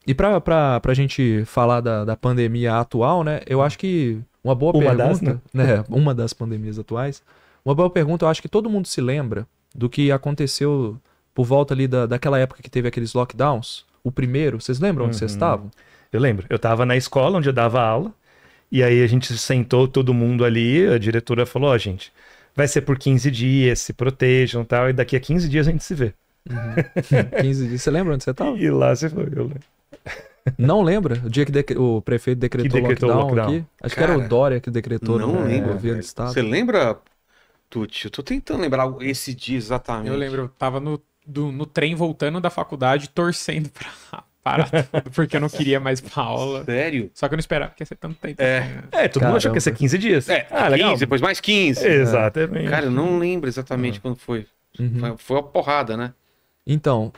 E pra gente falar da pandemia atual, né? Eu acho que uma boa pergunta, né? Uma das pandemias atuais, uma boa pergunta, eu acho que todo mundo se lembra do que aconteceu por volta ali daquela época que teve aqueles lockdowns. O primeiro, vocês lembram onde vocês estavam? Eu lembro. Eu tava na escola onde eu dava aula, e aí a gente sentou todo mundo ali, a diretora falou, gente, vai ser por 15 dias, se protejam e tal, e daqui a 15 dias a gente se vê. 15 dias. Você lembra onde você tava? E lá você foi, eu lembro. Não lembra? O dia que o prefeito decretou lockdown aqui? Acho que era o Dória que decretou no governo do estado. Você lembra, Tuti? Eu tô tentando lembrar esse dia exatamente. Eu lembro, eu tava no trem voltando da faculdade, torcendo pra parar tudo, porque eu não queria mais pra aula. Sério? Só que eu não esperava que ia ser tanto tempo. Todo mundo achou que ia ser 15 dias. Legal. 15, depois mais 15. Exatamente. Cara, eu não lembro exatamente quando foi. Foi uma porrada, né? Então,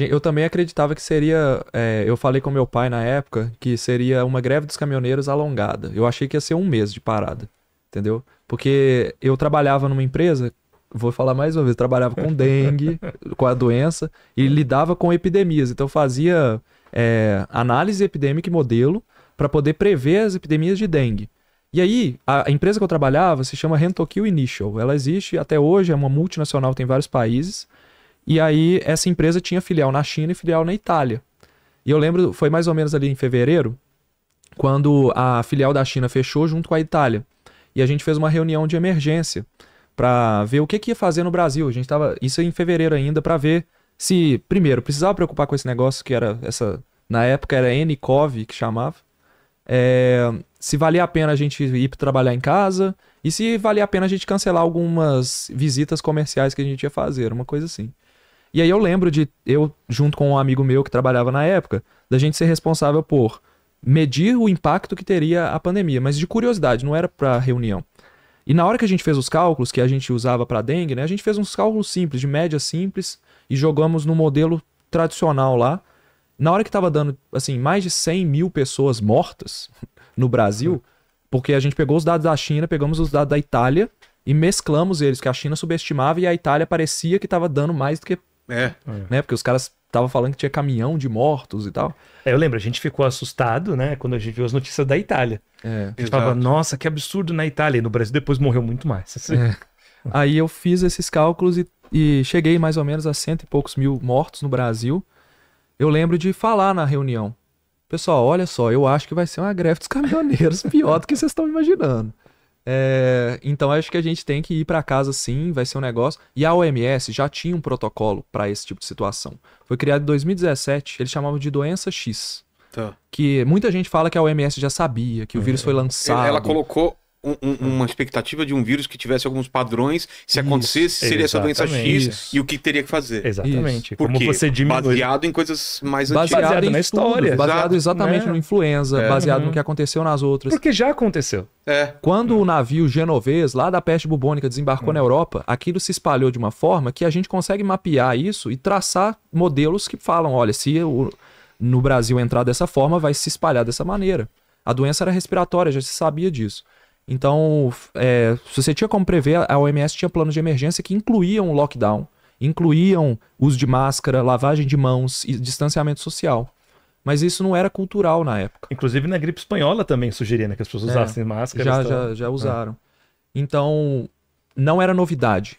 eu também acreditava que seria... eu falei com meu pai na época que seria uma greve dos caminhoneiros alongada. Eu achei que ia ser um mês de parada, entendeu? Porque eu trabalhava numa empresa, vou falar mais uma vez, trabalhava com dengue, com a doença, e lidava com epidemias. Então eu fazia análise epidêmica e modelo para poder prever as epidemias de dengue. E aí, a empresa que eu trabalhava se chama Rentokil Initial. Ela existe até hoje, é uma multinacional, tem vários países. E aí, essa empresa tinha filial na China e filial na Itália. E eu lembro, foi mais ou menos ali em fevereiro, quando a filial da China fechou junto com a Itália. E a gente fez uma reunião de emergência para ver o que ia fazer no Brasil. A gente tava, isso em fevereiro ainda, para ver se, primeiro, precisava preocupar com esse negócio que era na época era nCoV que chamava. Se valia a pena a gente ir trabalhar em casa e se valia a pena a gente cancelar algumas visitas comerciais que a gente ia fazer, uma coisa assim. E aí eu lembro de eu, junto com um amigo meu que trabalhava na época, da gente ser responsável por medir o impacto que teria a pandemia, mas de curiosidade, não era para reunião. E na hora que a gente fez os cálculos que a gente usava para dengue, né, a gente fez uns cálculos simples, de média simples, e jogamos no modelo tradicional lá. Na hora que estava dando assim, mais de 100 mil pessoas mortas no Brasil, porque a gente pegou os dados da China, pegamos os dados da Itália e mesclamos eles, que a China subestimava e a Itália parecia que estava dando mais do que... Né, porque os caras estavam falando que tinha caminhão de mortos e tal. Eu lembro, a gente ficou assustado, né, quando a gente viu as notícias da Itália. A gente falava, nossa, que absurdo na Itália. E no Brasil depois morreu muito mais. Aí eu fiz esses cálculos e cheguei mais ou menos a 100 e poucos mil mortos no Brasil. Eu lembro de falar na reunião, pessoal, olha só, eu acho que vai ser uma greve dos caminhoneiros pior do que vocês estão imaginando. Então acho que a gente tem que ir para casa sim, vai ser um negócio. E a OMS já tinha um protocolo para esse tipo de situação. Foi criado em 2017, eles chamavam de doença X. Que muita gente fala que a OMS já sabia, que o vírus foi lançado. Ela colocou uma expectativa de um vírus que tivesse alguns padrões, se acontecesse, seria essa doença X e o que teria que fazer. Exatamente. Porque como você diminui. Baseado em coisas mais antigas. Baseado na história. Baseado exatamente no influenza, baseado no que aconteceu nas outras. Porque já aconteceu. Quando o navio genovês, lá da peste bubônica, desembarcou na Europa, aquilo se espalhou de uma forma que a gente consegue mapear isso e traçar modelos que falam, olha, se no Brasil entrar dessa forma, vai se espalhar dessa maneira. A doença era respiratória, já se sabia disso. Então, se você tinha como prever, a OMS tinha planos de emergência que incluíam o lockdown, incluíam uso de máscara, lavagem de mãos e distanciamento social. Mas isso não era cultural na época. Inclusive na gripe espanhola também sugeria, né, que as pessoas usassem máscara. Já usaram. Então, não era novidade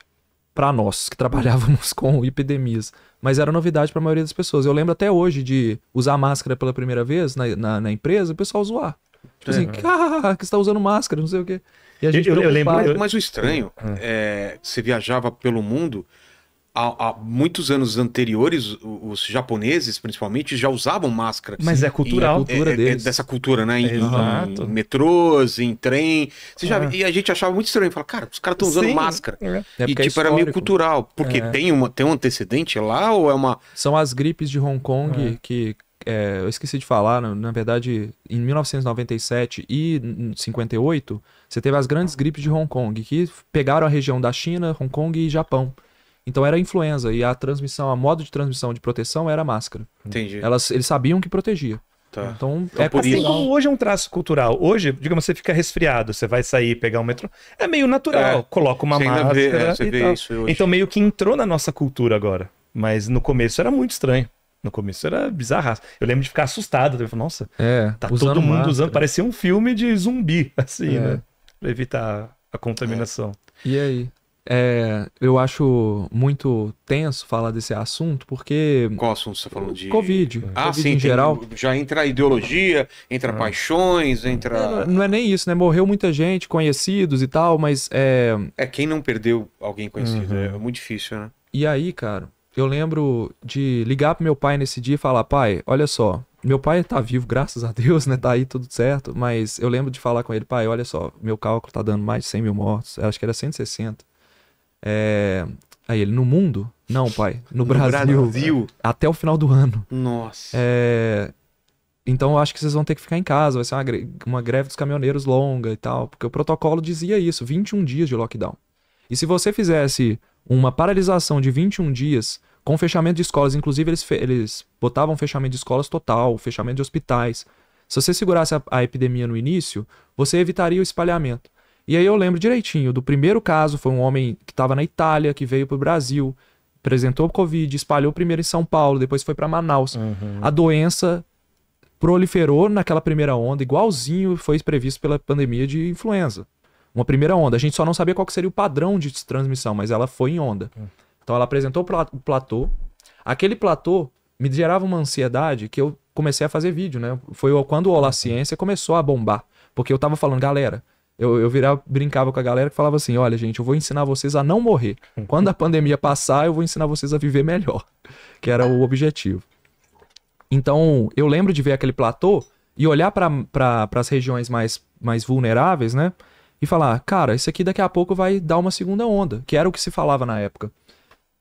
para nós que trabalhávamos com epidemias, mas era novidade para a maioria das pessoas. Eu lembro até hoje de usar máscara pela primeira vez na empresa, o pessoal zoar. Tipo assim, que você está usando máscara, não sei o quê. E a gente eu lembro. Mas o estranho você viajava pelo mundo. Há muitos anos anteriores, os japoneses, principalmente, já usavam máscara. Mas é cultural. Cultura deles. Dessa cultura, né? Em metrôs, em trem. E a gente achava muito estranho. Falava, cara, os caras estão usando máscara. E tipo, era meio cultural. Porque tem um antecedente lá ou é uma... São as gripes de Hong Kong que... eu esqueci de falar, na verdade, em 1997 e 58, você teve as grandes gripes de Hong Kong, que pegaram a região da China, Hong Kong e Japão. Então era influenza, e a modo de transmissão de proteção era a máscara. Entendi. Eles sabiam que protegia. Então por isso. Como hoje é um traço cultural. Hoje, digamos, você fica resfriado, você vai sair, pegar um metrô, é meio natural. Coloca uma máscara você vê isso hoje. Então meio que entrou na nossa cultura agora. Mas no começo era muito estranho. No começo era bizarro. Eu lembro de ficar assustado. Eu falei, nossa, tá todo mundo máscara. usando. Parecia um filme de zumbi, assim, né? Pra evitar a contaminação. E aí? Eu acho muito tenso falar desse assunto, porque... Qual assunto você tá falando de... Covid. Covid sim, em geral. Já entra a ideologia, entra paixões, entra... Não é nem isso, né? Morreu muita gente, conhecidos e tal, mas... quem não perdeu alguém conhecido? É muito difícil, né? E aí, cara, eu lembro de ligar pro meu pai nesse dia e falar, pai, olha só, meu pai tá vivo, graças a Deus, né? Tá aí tudo certo, mas eu lembro de falar com ele, pai, olha só, meu cálculo tá dando mais de 100 mil mortos, eu acho que era 160. Aí ele, no mundo? Não, pai, no Brasil, até o final do ano. Nossa. Então eu acho que vocês vão ter que ficar em casa, vai ser uma greve dos caminhoneiros longa e tal, porque o protocolo dizia isso, 21 dias de lockdown. E se você fizesse uma paralisação de 21 dias com fechamento de escolas, inclusive eles botavam fechamento de escolas total, fechamento de hospitais. Se você segurasse a epidemia no início, você evitaria o espalhamento. E aí eu lembro direitinho do primeiro caso, foi um homem que estava na Itália, que veio para o Brasil, apresentou Covid, espalhou primeiro em São Paulo, depois foi para Manaus. A doença proliferou naquela primeira onda, igualzinho foi previsto pela pandemia de influenza. Uma primeira onda. A gente só não sabia qual que seria o padrão de transmissão, mas ela foi em onda. Então ela apresentou o platô. Aquele platô me gerava uma ansiedade que eu comecei a fazer vídeo, né? Foi quando o Olá Ciência começou a bombar. Porque eu tava falando, galera, eu brincava com a galera que falava assim, olha gente, eu vou ensinar vocês a não morrer. Quando a pandemia passar, eu vou ensinar vocês a viver melhor. Que era o objetivo. Então, eu lembro de ver aquele platô e olhar para as regiões mais vulneráveis, né? E falar, cara, isso aqui daqui a pouco vai dar uma segunda onda, que era o que se falava na época.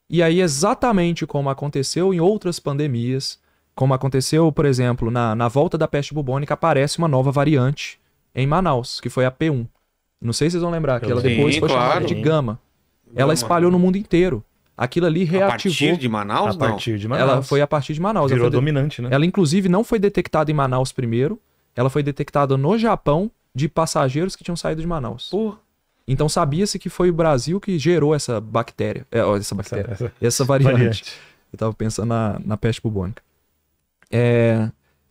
E aí, exatamente como aconteceu em outras pandemias, como aconteceu, por exemplo, na volta da peste bubônica, aparece uma nova variante em Manaus, que foi a P1. Não sei se vocês vão lembrar, que ela depois foi chamada de Gama. Ela espalhou no mundo inteiro. Aquilo ali reativou. A partir de Manaus, não? A partir de Manaus. Ela foi a partir de Manaus. Virou dominante, né? Ela, inclusive, não foi detectada em Manaus primeiro. Ela foi detectada no Japão de passageiros que tinham saído de Manaus. Então sabia-se que foi o Brasil que gerou essa bactéria. Essa variante. Eu tava pensando na peste bubônica.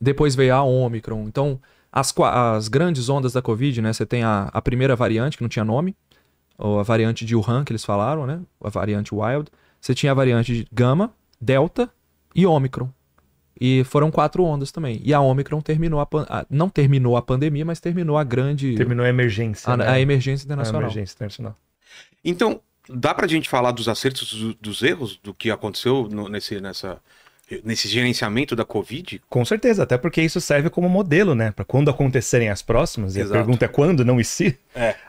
Depois veio a Ômicron. Então, as grandes ondas da Covid, né? Você tem a primeira variante, que não tinha nome. Ou a variante de Wuhan, que eles falaram, né? A variante Wild. Você tinha a variante de Gama, Delta e Ômicron. E foram 4 ondas também. E a Ômicron terminou não terminou a pandemia, mas terminou a grande... Terminou a emergência. A emergência internacional. A emergência internacional. Então, dá pra gente falar dos acertos dos erros do que aconteceu nesse gerenciamento da Covid? Com certeza, até porque isso serve como modelo, né? Para quando acontecerem as próximas, e a pergunta é quando, não e se,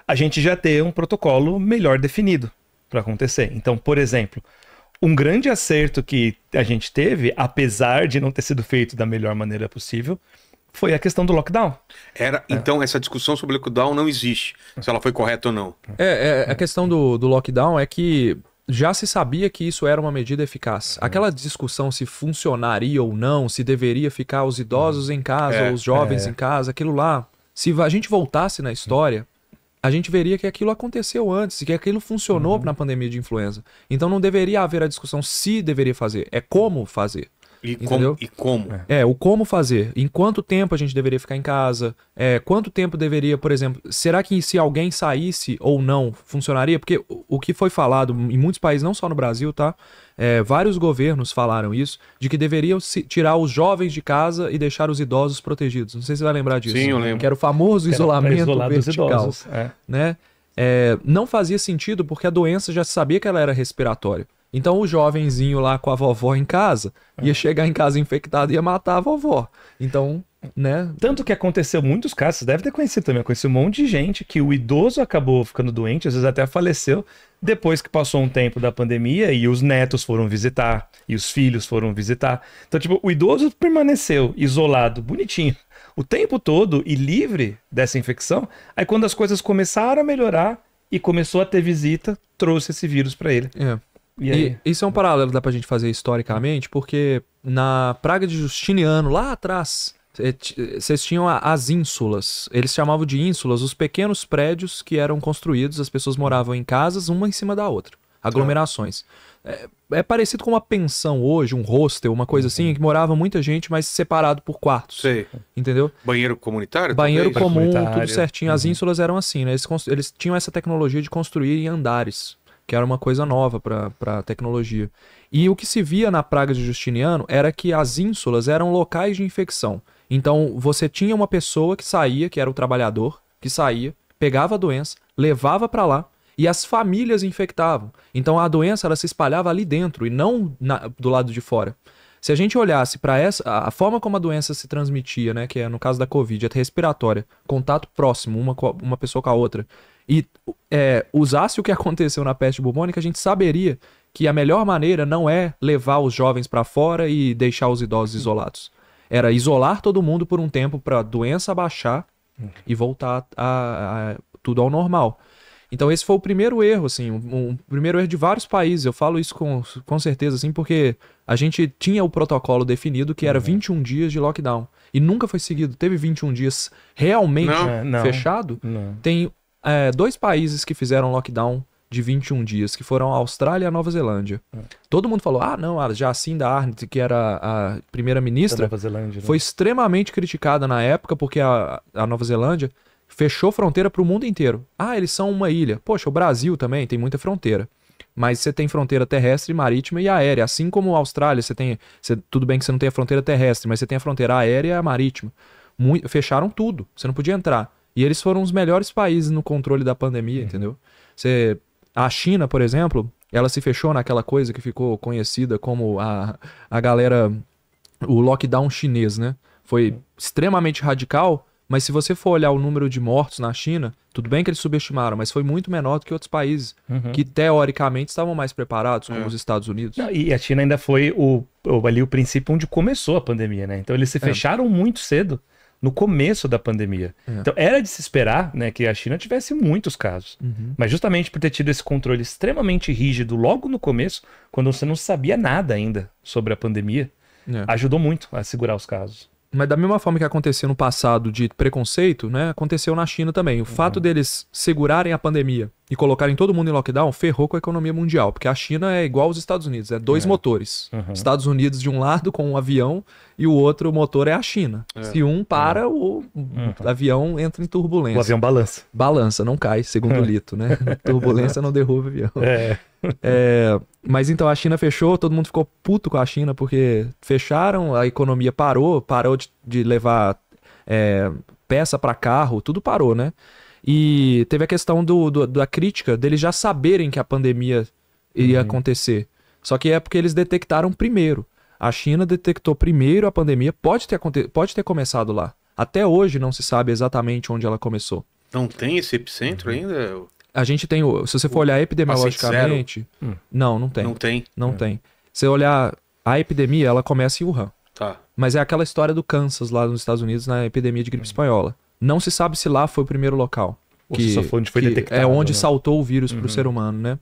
a gente já ter um protocolo melhor definido para acontecer. Então, por exemplo, um grande acerto que a gente teve, apesar de não ter sido feito da melhor maneira possível, foi a questão do lockdown. Então, essa discussão sobre o lockdown não existe, se ela foi correta ou não. A questão do lockdown é que já se sabia que isso era uma medida eficaz. Aquela discussão se funcionaria ou não, se deveria ficar os idosos em casa ou os jovens em casa, aquilo lá. Se a gente voltasse na história, a gente veria que aquilo aconteceu antes, que aquilo funcionou na pandemia de influenza. Então não deveria haver a discussão se deveria fazer, é como fazer. E como? O como fazer. Em quanto tempo a gente deveria ficar em casa? Quanto tempo deveria, por exemplo... Será que se alguém saísse ou não, funcionaria? Porque o que foi falado em muitos países, não só no Brasil, tá? Vários governos falaram isso, de que deveriam tirar os jovens de casa e deixar os idosos protegidos. Não sei se você vai lembrar disso. Sim, eu lembro. Que era o famoso isolamento vertical. Idosos, né? Não fazia sentido porque a doença já se sabia que ela era respiratória. Então o jovenzinho lá com a vovó em casa ia chegar em casa infectado e ia matar a vovó. Então, né? Tanto que aconteceu muitos casos, você deve ter conhecido também, eu conheci um monte de gente que o idoso acabou ficando doente, às vezes até faleceu, depois que passou um tempo da pandemia e os netos foram visitar, e os filhos foram visitar. Então, tipo, o idoso permaneceu isolado, bonitinho, o tempo todo e livre dessa infecção. Aí quando as coisas começaram a melhorar e começou a ter visita, trouxe esse vírus para ele. E isso é um paralelo que dá pra gente fazer historicamente, porque na praga de Justiniano, lá atrás, vocês tinham as ínsulas. Eles chamavam de ínsulas os pequenos prédios que eram construídos, as pessoas moravam em casas, uma em cima da outra. aglomerações. É parecido com uma pensão hoje, um hostel, uma coisa assim, que morava muita gente, mas separado por quartos. Sei. Entendeu? Banheiro comunitário? Banheiro talvez? comum, tudo certinho. As ínsulas eram assim, né? Eles tinham essa tecnologia de construir em andares, que era uma coisa nova para tecnologia. E o que se via na praga de Justiniano era que as ínsulas eram locais de infecção. Então, você tinha uma pessoa que saía, que era o trabalhador, que saía, pegava a doença, levava para lá, e as famílias infectavam. Então a doença ela se espalhava ali dentro e não do lado de fora. Se a gente olhasse para a forma como a doença se transmitia, né, que é no caso da Covid, é respiratória, contato próximo, uma pessoa com a outra, e usasse o que aconteceu na peste bubônica, a gente saberia que a melhor maneira não é levar os jovens para fora e deixar os idosos isolados. Era isolar todo mundo por um tempo para a doença abaixar e voltar tudo ao normal. Então esse foi o primeiro erro, assim, um primeiro erro de vários países. Eu falo isso com certeza, assim, porque a gente tinha o protocolo definido que era 21 dias de lockdown. E nunca foi seguido. Teve 21 dias realmente fechado. Não. Tem 2 países que fizeram lockdown de 21 dias, que foram a Austrália e a Nova Zelândia. Todo mundo falou, não, a Jacinda Ardern, que era a primeira-ministra, foi extremamente criticada na época, porque a Nova Zelândia fechou fronteira para o mundo inteiro. Eles são uma ilha. Poxa, o Brasil também tem muita fronteira. Mas você tem fronteira terrestre, marítima e aérea. Assim como a Austrália, tudo bem que você não tem a fronteira terrestre, mas você tem a fronteira aérea e a marítima. Fecharam tudo. Você não podia entrar. E eles foram os melhores países no controle da pandemia, entendeu? A China, por exemplo, ela se fechou naquela coisa que ficou conhecida como a galera... O lockdown chinês, né? Foi extremamente radical. Mas se você for olhar o número de mortos na China, tudo bem que eles subestimaram, mas foi muito menor do que outros países que teoricamente estavam mais preparados, como os Estados Unidos. E a China ainda foi ali o princípio onde começou a pandemia, né? Então eles se fecharam muito cedo no começo da pandemia. Então era de se esperar, né, que a China tivesse muitos casos. Mas justamente por ter tido esse controle extremamente rígido logo no começo, quando você não sabia nada ainda sobre a pandemia, ajudou muito a segurar os casos. Mas da mesma forma que aconteceu no passado de preconceito, né, aconteceu na China também. O fato deles segurarem a pandemia e colocarem todo mundo em lockdown ferrou com a economia mundial, porque a China é igual aos Estados Unidos, é 2 motores. Estados Unidos de um lado com um avião e o outro motor é a China. Se um para, o avião entra em turbulência. O avião balança. Balança, não cai, segundo o Lito, né? Turbulência não derruba o avião. Mas então a China fechou, todo mundo ficou puto com a China porque fecharam, a economia parou de levar peça para carro, tudo parou, né? E teve a questão da crítica deles já saberem que a pandemia ia acontecer. Só que é porque eles detectaram primeiro. A China detectou primeiro a pandemia, pode ter começado lá. Até hoje não se sabe exatamente onde ela começou. Não tem esse epicentro ainda? A gente tem, se você for olhar epidemiologicamente... Não tem. Não tem. Se você olhar a epidemia, ela começa em Wuhan. Tá. Mas é aquela história do Kansas, lá nos Estados Unidos, na epidemia de gripe espanhola. Não se sabe se lá foi o primeiro local. Só foi onde foi detectado. É onde saltou o vírus para o ser humano, né?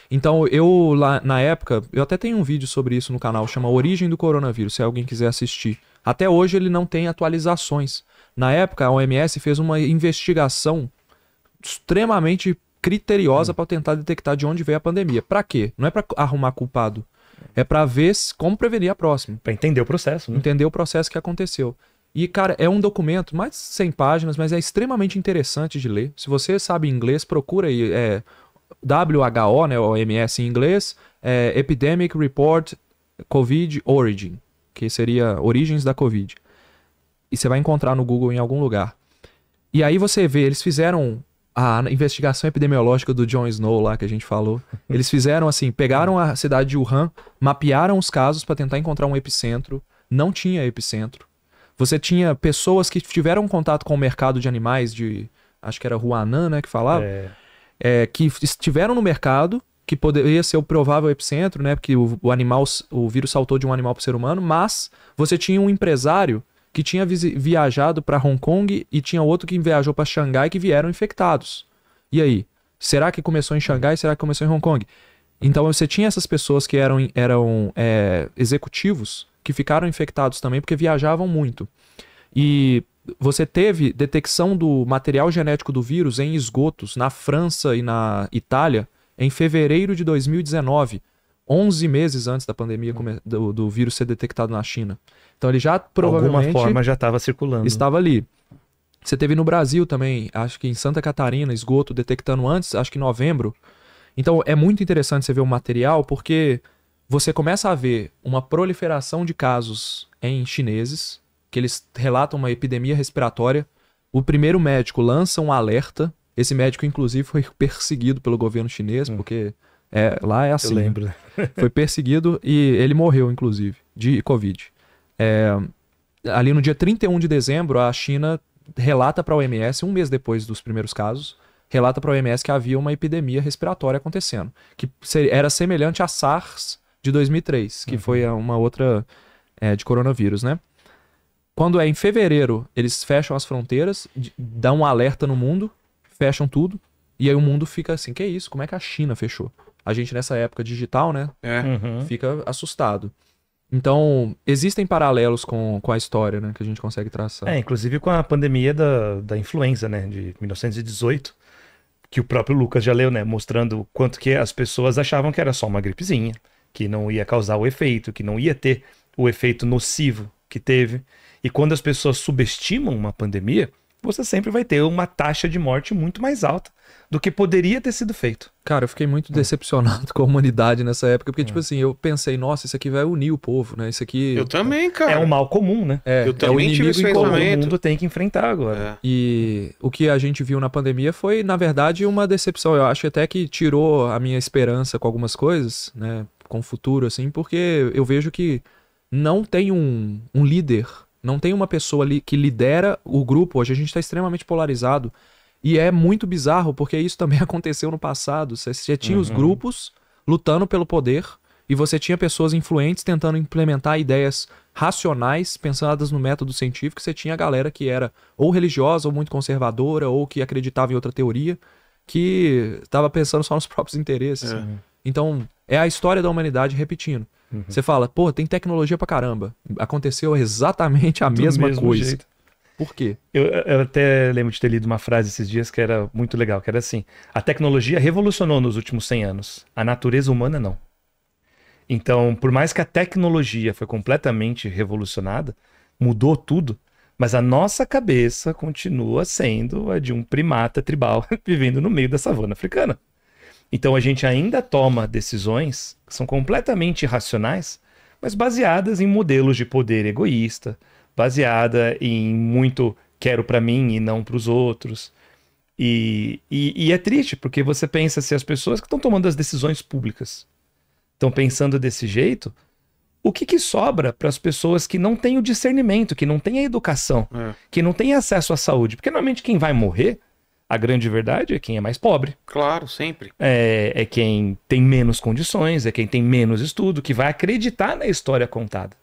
Então, eu lá na época, eu até tenho um vídeo sobre isso no canal, chama Origem do Coronavírus, se alguém quiser assistir. Até hoje ele não tem atualizações. Na época, a OMS fez uma investigação extremamente criteriosa para tentar detectar de onde veio a pandemia. Para quê? Não é para arrumar culpado. É para ver como prevenir a próxima. Para entender o processo, né? Entender o processo que aconteceu. E, cara, é um documento, mais de 100 páginas, mas é extremamente interessante de ler. Se você sabe inglês, procura aí. WHO, né, OMS em inglês, Epidemic Report COVID Origin, que seria origens da Covid. E você vai encontrar no Google em algum lugar. E aí você vê, eles fizeram a investigação epidemiológica do Jon Snow lá, que a gente falou. Eles fizeram assim, pegaram a cidade de Wuhan, mapearam os casos para tentar encontrar um epicentro. Não tinha epicentro. Você tinha pessoas que tiveram contato com o mercado de animais acho que era Huanan, né, que falava, que estiveram no mercado, que poderia ser o provável epicentro, né, porque o vírus saltou de um animal para o ser humano, mas você tinha um empresário que tinha viajado para Hong Kong e tinha outro que viajou para Xangai que vieram infectados. E aí? Será que começou em Xangai? Será que começou em Hong Kong? Então você tinha essas pessoas que eram executivos que ficaram infectados também porque viajavam muito. E você teve detecção do material genético do vírus em esgotos na França e na Itália em fevereiro de 2019, 11 meses antes da pandemia do vírus ser detectado na China. Então ele já provavelmente... De alguma forma já estava circulando. Estava ali. Você teve no Brasil também, acho que em Santa Catarina, esgoto detectando antes, acho que em novembro. Então é muito interessante você ver o material, porque você começa a ver uma proliferação de casos em chineses, que eles relatam uma epidemia respiratória. O primeiro médico lança um alerta. Esse médico, inclusive, foi perseguido pelo governo chinês, porque lá é assim. Eu lembro. Foi perseguido e ele morreu, inclusive, de Covid. Ali no dia 31 de dezembro, a China relata para a OMS, um mês depois dos primeiros casos, relata para a OMS que havia uma epidemia respiratória acontecendo, que era semelhante à SARS de 2003, que foi uma outra de coronavírus, né? Quando em fevereiro, eles fecham as fronteiras, dão um alerta no mundo, fecham tudo, e aí o mundo fica assim, que isso? Como é que a China fechou? A gente nessa época digital, né? Fica assustado. Então, existem paralelos com a história, né, que a gente consegue traçar. Inclusive com a pandemia da influenza, né, de 1918, que o próprio Lucas já leu, né, mostrando o quanto que as pessoas achavam que era só uma gripezinha, que não ia causar o efeito, que não ia ter o efeito nocivo que teve. E quando as pessoas subestimam uma pandemia, você sempre vai ter uma taxa de morte muito mais alta do que poderia ter sido feito. Cara, eu fiquei muito decepcionado com a humanidade nessa época, porque, tipo assim, eu pensei, nossa, isso aqui vai unir o povo, né? Isso aqui... Eu também, cara. É um mal comum, né? Eu também o inimigo em comum. O mundo tem que enfrentar agora. E o que a gente viu na pandemia foi, na verdade, uma decepção. Eu acho até que tirou a minha esperança com algumas coisas, né? Com o futuro, assim, porque eu vejo que não tem um líder, não tem uma pessoa ali que lidera o grupo. Hoje a gente está extremamente polarizado. E é muito bizarro, porque isso também aconteceu no passado. Você tinha os grupos lutando pelo poder e você tinha pessoas influentes tentando implementar ideias racionais, pensadas no método científico. Você tinha a galera que era ou religiosa, ou muito conservadora, ou que acreditava em outra teoria, que estava pensando só nos próprios interesses. Então, é a história da humanidade repetindo. Você fala, pô, tem tecnologia pra caramba. Aconteceu exatamente a mesma coisa. Jeito. Por quê? Eu até lembro de ter lido uma frase esses dias que era muito legal, que era assim: a tecnologia revolucionou nos últimos 100 anos, a natureza humana não. Então, por mais que a tecnologia foi completamente revolucionada, mudou tudo, mas a nossa cabeça continua sendo a de um primata tribal vivendo no meio da savana africana. Então a gente ainda toma decisões que são completamente irracionais, mas baseadas em modelos de poder egoísta, baseada em muito quero para mim e não para os outros. E é triste, porque você pensa, se as pessoas que estão tomando as decisões públicas estão pensando desse jeito, o que sobra para as pessoas que não têm o discernimento, que não têm a educação, que não têm acesso à saúde? Porque normalmente quem vai morrer, a grande verdade, é quem é mais pobre. Claro, sempre. É quem tem menos condições, é quem tem menos estudo, que vai acreditar na história contada.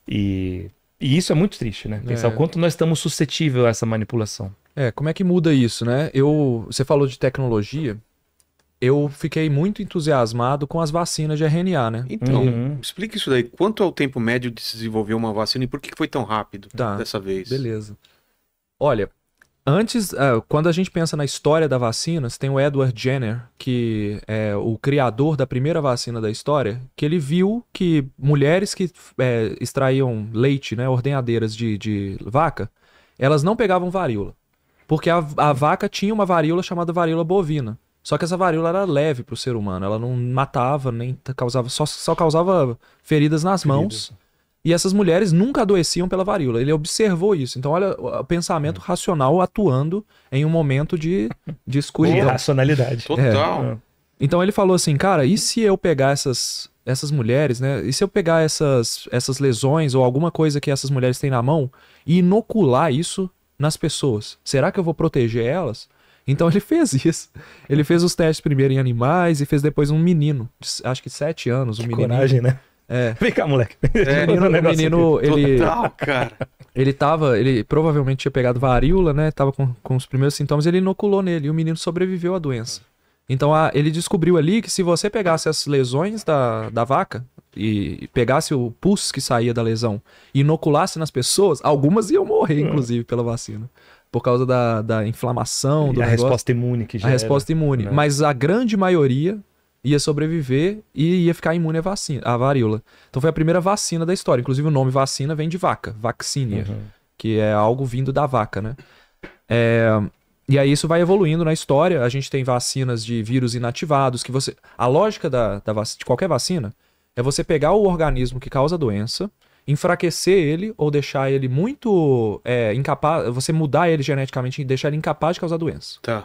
E isso é muito triste, né? Pensar o quanto nós estamos suscetíveis a essa manipulação. Como é que muda isso, né? Você falou de tecnologia, eu fiquei muito entusiasmado com as vacinas de RNA, né? Então, explica isso daí. Quanto é o tempo médio de se desenvolver uma vacina e por que foi tão rápido dessa vez? Beleza. Olha, antes, quando a gente pensa na história da vacina, você tem o Edward Jenner, que é o criador da primeira vacina da história, que ele viu que mulheres que extraíam leite, né, ordenhadeiras de vaca, elas não pegavam varíola. Porque a vaca tinha uma varíola chamada varíola bovina. Só que essa varíola era leve para o ser humano, ela não matava, nem causava, só causava feridas nas mãos. E essas mulheres nunca adoeciam pela varíola. Ele observou isso. Então, olha o pensamento racional atuando em um momento de escuridão. Racionalidade. Total. Então, ele falou assim, cara, e se eu pegar essas mulheres, né? E se eu pegar essas lesões ou alguma coisa que essas mulheres têm na mão e inocular isso nas pessoas? Será que eu vou proteger elas? Então, ele fez isso. Ele fez os testes primeiro em animais e fez depois um menino, acho que 7 anos. Um menino. Coragem, né? Vem cá, moleque. O menino, ele... Total, cara. Ele provavelmente tinha pegado varíola, né? Tava com os primeiros sintomas, ele inoculou nele e o menino sobreviveu à doença. Então, ele descobriu ali que se você pegasse as lesões da vaca e pegasse o pus que saía da lesão e inoculasse nas pessoas, algumas iam morrer, inclusive, pela vacina. por causa da inflamação do negócio. Resposta imune que gera. A resposta imune. Né? Mas a grande maioria ia sobreviver e ia ficar imune à varíola. Então foi a primeira vacina da história. Inclusive o nome vacina vem de vaca, vaccinia, que é algo vindo da vaca, né? E aí isso vai evoluindo na história. A gente tem vacinas de vírus inativados, que você... A lógica de qualquer vacina é você pegar o organismo que causa a doença, enfraquecer ele ou deixar ele muito incapaz, você mudar ele geneticamente e deixar ele incapaz de causar doença. Tá.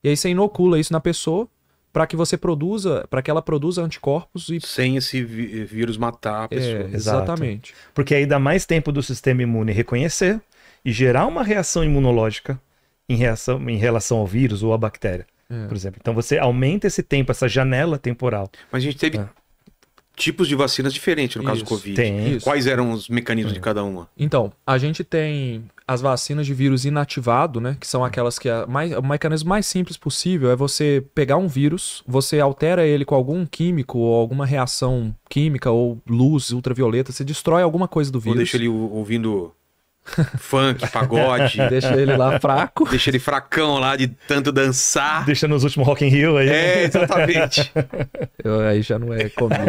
E aí você inocula isso na pessoa para que ela produza anticorpos e... Sem esse vírus matar a pessoa. Exatamente. Porque aí dá mais tempo do sistema imune reconhecer e gerar uma reação imunológica em relação ao vírus ou à bactéria, por exemplo. Então você aumenta esse tempo, essa janela temporal. Mas a gente teve tipos de vacinas diferentes no caso do Covid. Tem. Quais eram os mecanismos de cada uma? Então, a gente tem as vacinas de vírus inativado, né? Que são aquelas que o mecanismo mais simples possível é você pegar um vírus, você altera ele com algum químico ou alguma reação química ou luz ultravioleta, você destrói alguma coisa do vírus. Ou deixa ele ouvindo funk, pagode. Deixa ele lá fraco. Deixa ele fracão lá de tanto dançar. Deixa nos últimos Rock in Rio aí. Exatamente. Aí já não é comigo.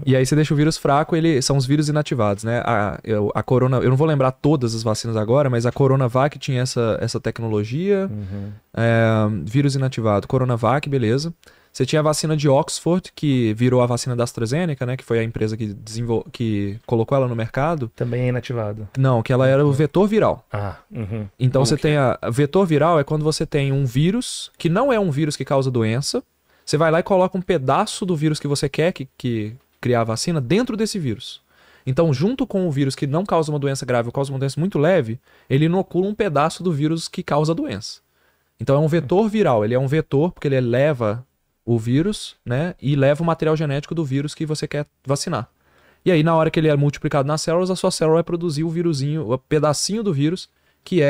E aí você deixa o vírus fraco, são os vírus inativados, né? A Corona, eu não vou lembrar todas as vacinas agora, mas a Coronavac tinha essa tecnologia. Vírus inativado, Coronavac, beleza. Você tinha a vacina de Oxford, que virou a vacina da AstraZeneca, né? Que foi a empresa que colocou ela no mercado. Também é inativado. Não, que ela era o vetor viral. Então você tem a vetor viral é quando você tem um vírus, que não é um vírus que causa doença. Você vai lá e coloca um pedaço do vírus que você quer que criar a vacina dentro desse vírus. Então, junto com o vírus que não causa uma doença grave ou causa uma doença muito leve, ele inocula um pedaço do vírus que causa a doença. Então é um vetor viral. Ele é um vetor porque ele leva o vírus, né, e leva o material genético do vírus que você quer vacinar. E aí, na hora que ele é multiplicado nas células, a sua célula vai produzir o vírusinho, o pedacinho do vírus que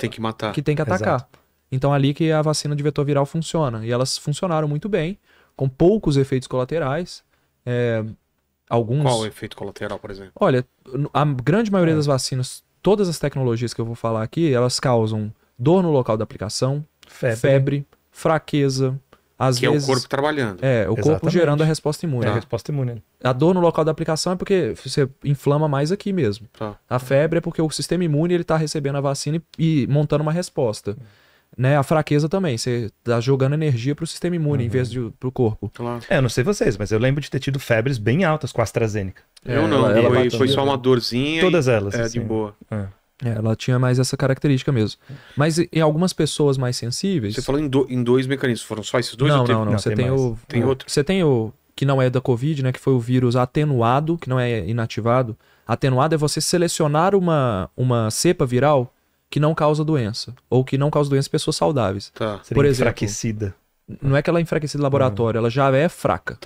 tem que matar. Que tem que atacar. Exato. Então, ali que a vacina de vetor viral funciona. E elas funcionaram muito bem, com poucos efeitos colaterais. Alguns... Qual o efeito colateral, por exemplo? Olha, a grande maioria das vacinas, todas as tecnologias que eu vou falar aqui, elas causam dor no local da aplicação, febre fraqueza, às vezes... é o corpo trabalhando. O corpo gerando a resposta imune. A resposta imune. A dor no local da aplicação é porque você inflama mais aqui mesmo. A febre é porque o sistema imune está recebendo a vacina e montando uma resposta. Né? A fraqueza também, você está jogando energia para o sistema imune em vez de para o corpo. Claro. Eu não sei vocês, mas eu lembro de ter tido febres bem altas com a AstraZeneca. Eu não, foi só uma dorzinha. Todas elas. De boa. Ela tinha mais essa característica mesmo. Mas em algumas pessoas mais sensíveis... Você falou em dois mecanismos, foram só esses dois? Não. Você tem outro. Você tem o que não é da Covid, né? Que foi o vírus atenuado, que não é inativado. Atenuado é você selecionar uma cepa viral que não causa doença. Ou que não causa doença em pessoas saudáveis. Por exemplo, enfraquecida. Não é que ela é enfraquecida no laboratório, ela já é fraca.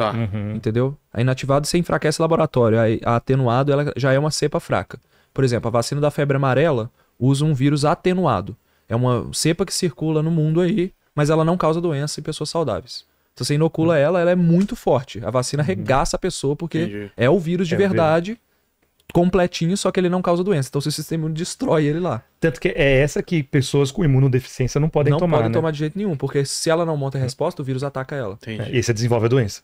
Entendeu? A inativado você enfraquece o laboratório. A atenuado ela já é uma cepa fraca. Por exemplo, a vacina da febre amarela usa um vírus atenuado. É uma cepa que circula no mundo aí, mas ela não causa doença em pessoas saudáveis. Se você inocula ela é muito forte. A vacina arregaça a pessoa porque é o vírus de verdade, completinho, só que ele não causa doença. Então o seu sistema imune destrói ele lá. Tanto que é essa que pessoas com imunodeficiência não podem tomar, Não podem tomar de jeito nenhum, porque se ela não monta a resposta, o vírus ataca ela. E aí você desenvolve a doença.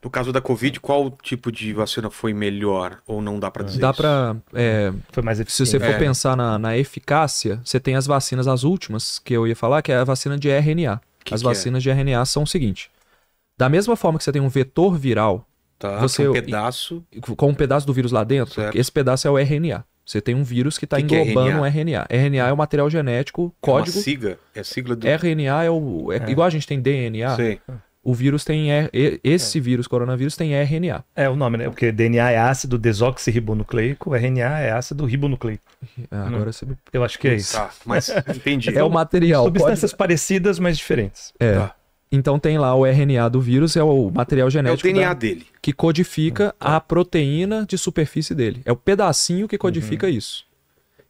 No caso da Covid, qual tipo de vacina foi melhor? Ou não dá pra dizer Dá isso? pra... Foi mais eficiente. Se você for pensar na eficácia, você tem as vacinas, as últimas, que eu ia falar, que é a vacina de RNA. As vacinas de RNA são o seguinte. Da mesma forma que você tem um vetor viral... com um pedaço... Com um pedaço do vírus lá dentro, certo. Esse pedaço é o RNA. Você tem um vírus que está englobando um RNA. RNA é o material genético, código... É uma sigla? É a sigla do... RNA igual a gente tem DNA. Sei. O vírus tem... Esse vírus, coronavírus, tem RNA. É o nome, né? Porque DNA é ácido desoxirribonucleico, RNA é ácido ribonucleico. Agora você me... Eu acho que é isso. Mas entendi. É o material. Substâncias parecidas, mas diferentes. Então tem lá o RNA do vírus, é o material genético o DNA dele. Que codifica a proteína de superfície dele. É o pedacinho que codifica isso.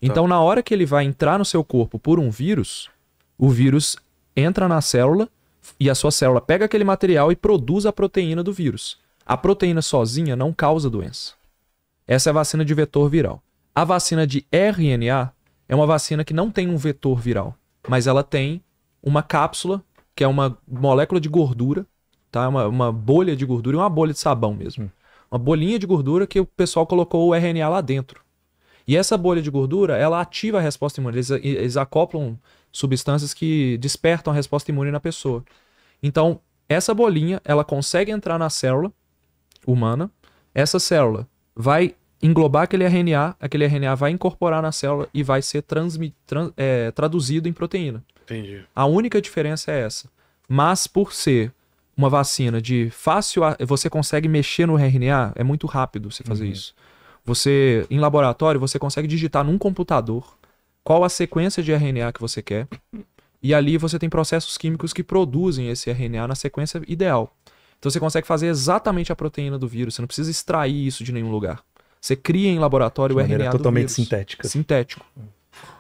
Então na hora que ele vai entrar no seu corpo por um vírus, o vírus entra na célula e a sua célula pega aquele material e produz a proteína do vírus. A proteína sozinha não causa doença. Essa é a vacina de vetor viral. A vacina de RNA é uma vacina que não tem um vetor viral, mas ela tem uma cápsula, que é uma molécula de gordura, tá? Uma bolha de gordura e uma bolha de sabão mesmo. Uma bolinha de gordura que o pessoal colocou o RNA lá dentro. E essa bolha de gordura, ela ativa a resposta imune. Eles acoplam substâncias que despertam a resposta imune na pessoa. Então, essa bolinha, ela consegue entrar na célula humana. Essa célula vai englobar aquele RNA vai incorporar na célula e vai ser traduzido em proteína. Entendi. A única diferença é essa. Mas por ser uma vacina de fácil... Você consegue mexer no RNA, é muito rápido você fazer isso. Você, em laboratório, você consegue digitar num computador qual a sequência de RNA que você quer. E ali você tem processos químicos que produzem esse RNA na sequência ideal. Então você consegue fazer exatamente a proteína do vírus. Você não precisa extrair isso de nenhum lugar. Você cria em laboratório o RNA do vírus. Totalmente sintética. Sintético.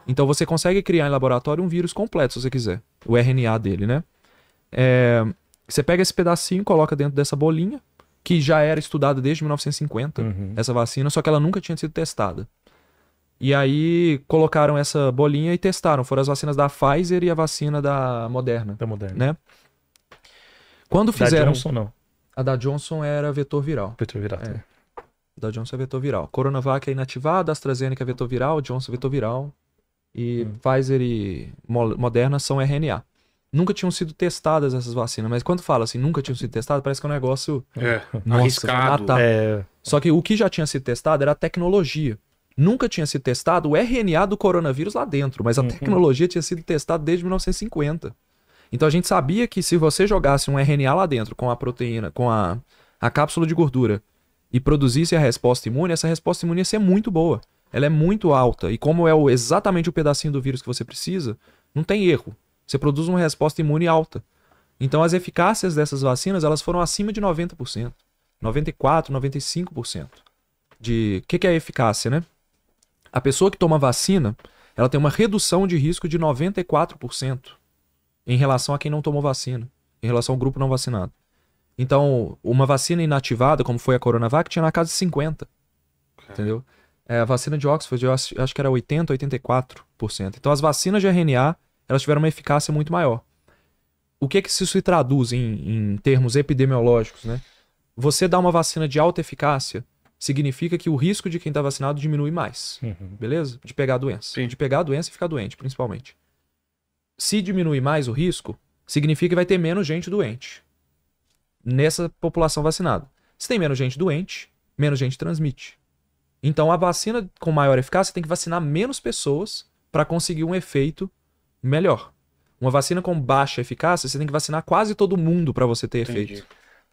Então você consegue criar em laboratório um vírus completo, se você quiser. O RNA dele, né? Você pega esse pedacinho, coloca dentro dessa bolinha, que já era estudada desde 1950, essa vacina, só que ela nunca tinha sido testada. E aí colocaram essa bolinha e testaram. Foram as vacinas da Pfizer e a vacina da Moderna. Da Moderna. Né? Quando fizeram... Da Johnson, não. A da Johnson era vetor viral. Vetor viral. Da Johnson é vetor viral. Coronavac é inativada, AstraZeneca é vetor viral, Johnson é vetor viral. E Pfizer e Moderna são RNA. Nunca tinham sido testadas essas vacinas, mas quando fala assim, nunca tinham sido testadas, parece que é um negócio... arriscado. Só que o que já tinha sido testado era a tecnologia. Nunca tinha sido testado o RNA do coronavírus lá dentro, mas a tecnologia tinha sido testada desde 1950. Então a gente sabia que se você jogasse um RNA lá dentro com a proteína, com a cápsula de gordura e produzisse a resposta imune, essa resposta imune ia ser muito boa. Ela é muito alta. E como é exatamente o pedacinho do vírus que você precisa, não tem erro. Você produz uma resposta imune alta. Então as eficácias dessas vacinas, elas foram acima de 90%. 94%, 95%. O que é a eficácia, né? A pessoa que toma vacina, ela tem uma redução de risco de 94% em relação a quem não tomou vacina, em relação ao grupo não vacinado. Então, uma vacina inativada, como foi a Coronavac, tinha na casa de 50%. Entendeu? A vacina de Oxford, eu acho que era 80%, 84%. Então, as vacinas de RNA, elas tiveram uma eficácia muito maior. O que isso se traduz em termos epidemiológicos, né? Você dá uma vacina de alta eficácia, significa que o risco de quem está vacinado diminui mais. Beleza? De pegar a doença. Sim. De pegar a doença e ficar doente, principalmente. Se diminuir mais o risco, significa que vai ter menos gente doente nessa população vacinada. Se tem menos gente doente, menos gente transmite. Então, a vacina com maior eficácia tem que vacinar menos pessoas para conseguir um efeito melhor. Uma vacina com baixa eficácia, você tem que vacinar quase todo mundo para você ter efeito.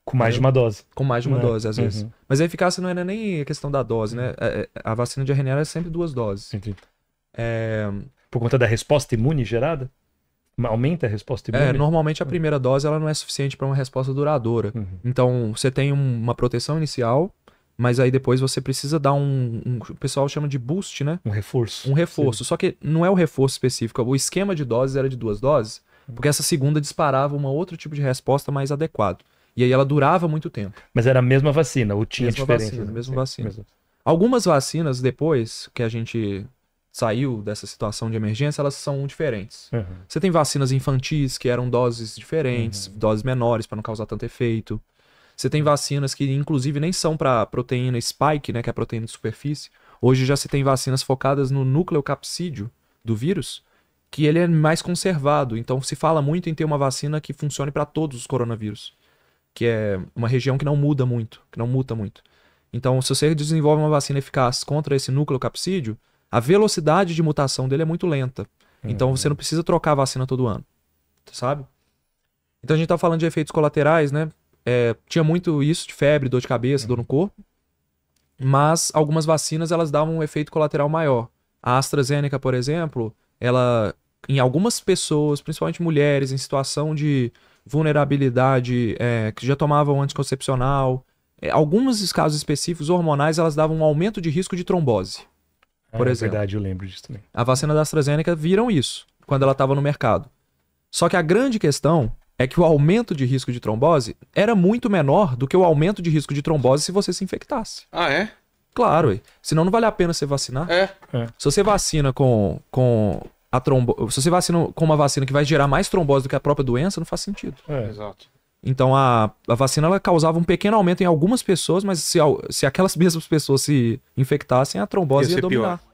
Com mais de uma dose. Com mais de uma dose, às vezes. Mas a eficácia não era nem a questão da dose, né? A vacina de RNA é sempre 2 doses. Por conta da resposta imune gerada? Aumenta a resposta imune? Normalmente a primeira dose ela não é suficiente para uma resposta duradoura. Então, você tem uma proteção inicial, mas aí depois você precisa dar o pessoal chama de boost, né? Um reforço. Um reforço. Sim. Só que não é o reforço específico. O esquema de doses era de 2 doses, porque essa segunda disparava um outro tipo de resposta mais adequado. E aí ela durava muito tempo. Mas era a mesma vacina, ou tinha diferença? Mesma vacina. Algumas vacinas, depois que a gente saiu dessa situação de emergência, elas são diferentes. Você tem vacinas infantis que eram doses diferentes, doses menores para não causar tanto efeito. Você tem vacinas que, inclusive, nem são para proteína spike, né, que é a proteína de superfície. Hoje já se tem vacinas focadas no nucleocapsídeo do vírus, que ele é mais conservado. Então se fala muito em ter uma vacina que funcione para todos os coronavírus, que é uma região que não muda muito, que não muta muito. Então, se você desenvolve uma vacina eficaz contra esse nucleocapsídeo, a velocidade de mutação dele é muito lenta. Então, você não precisa trocar a vacina todo ano, sabe? Então, a gente tá falando de efeitos colaterais, né? Tinha muito isso de febre, dor de cabeça, dor no corpo. Mas algumas vacinas, elas davam um efeito colateral maior. A AstraZeneca, por exemplo, ela, em algumas pessoas, principalmente mulheres, em situação de vulnerabilidade, que já tomavam anticoncepcional, alguns casos específicos hormonais, elas davam um aumento de risco de trombose. Por exemplo. É verdade, eu lembro disso também. A vacina da AstraZeneca viram isso, quando ela estava no mercado. Só que a grande questão é que o aumento de risco de trombose era muito menor do que o aumento de risco de trombose se você se infectasse. Ah, é? Claro, senão não vale a pena você vacinar. Se você vacina se você vacina com uma vacina que vai gerar mais trombose do que a própria doença, não faz sentido. Exato. Então a vacina ela causava um pequeno aumento em algumas pessoas, mas se aquelas mesmas pessoas se infectassem, a trombose ia dominar. Pior.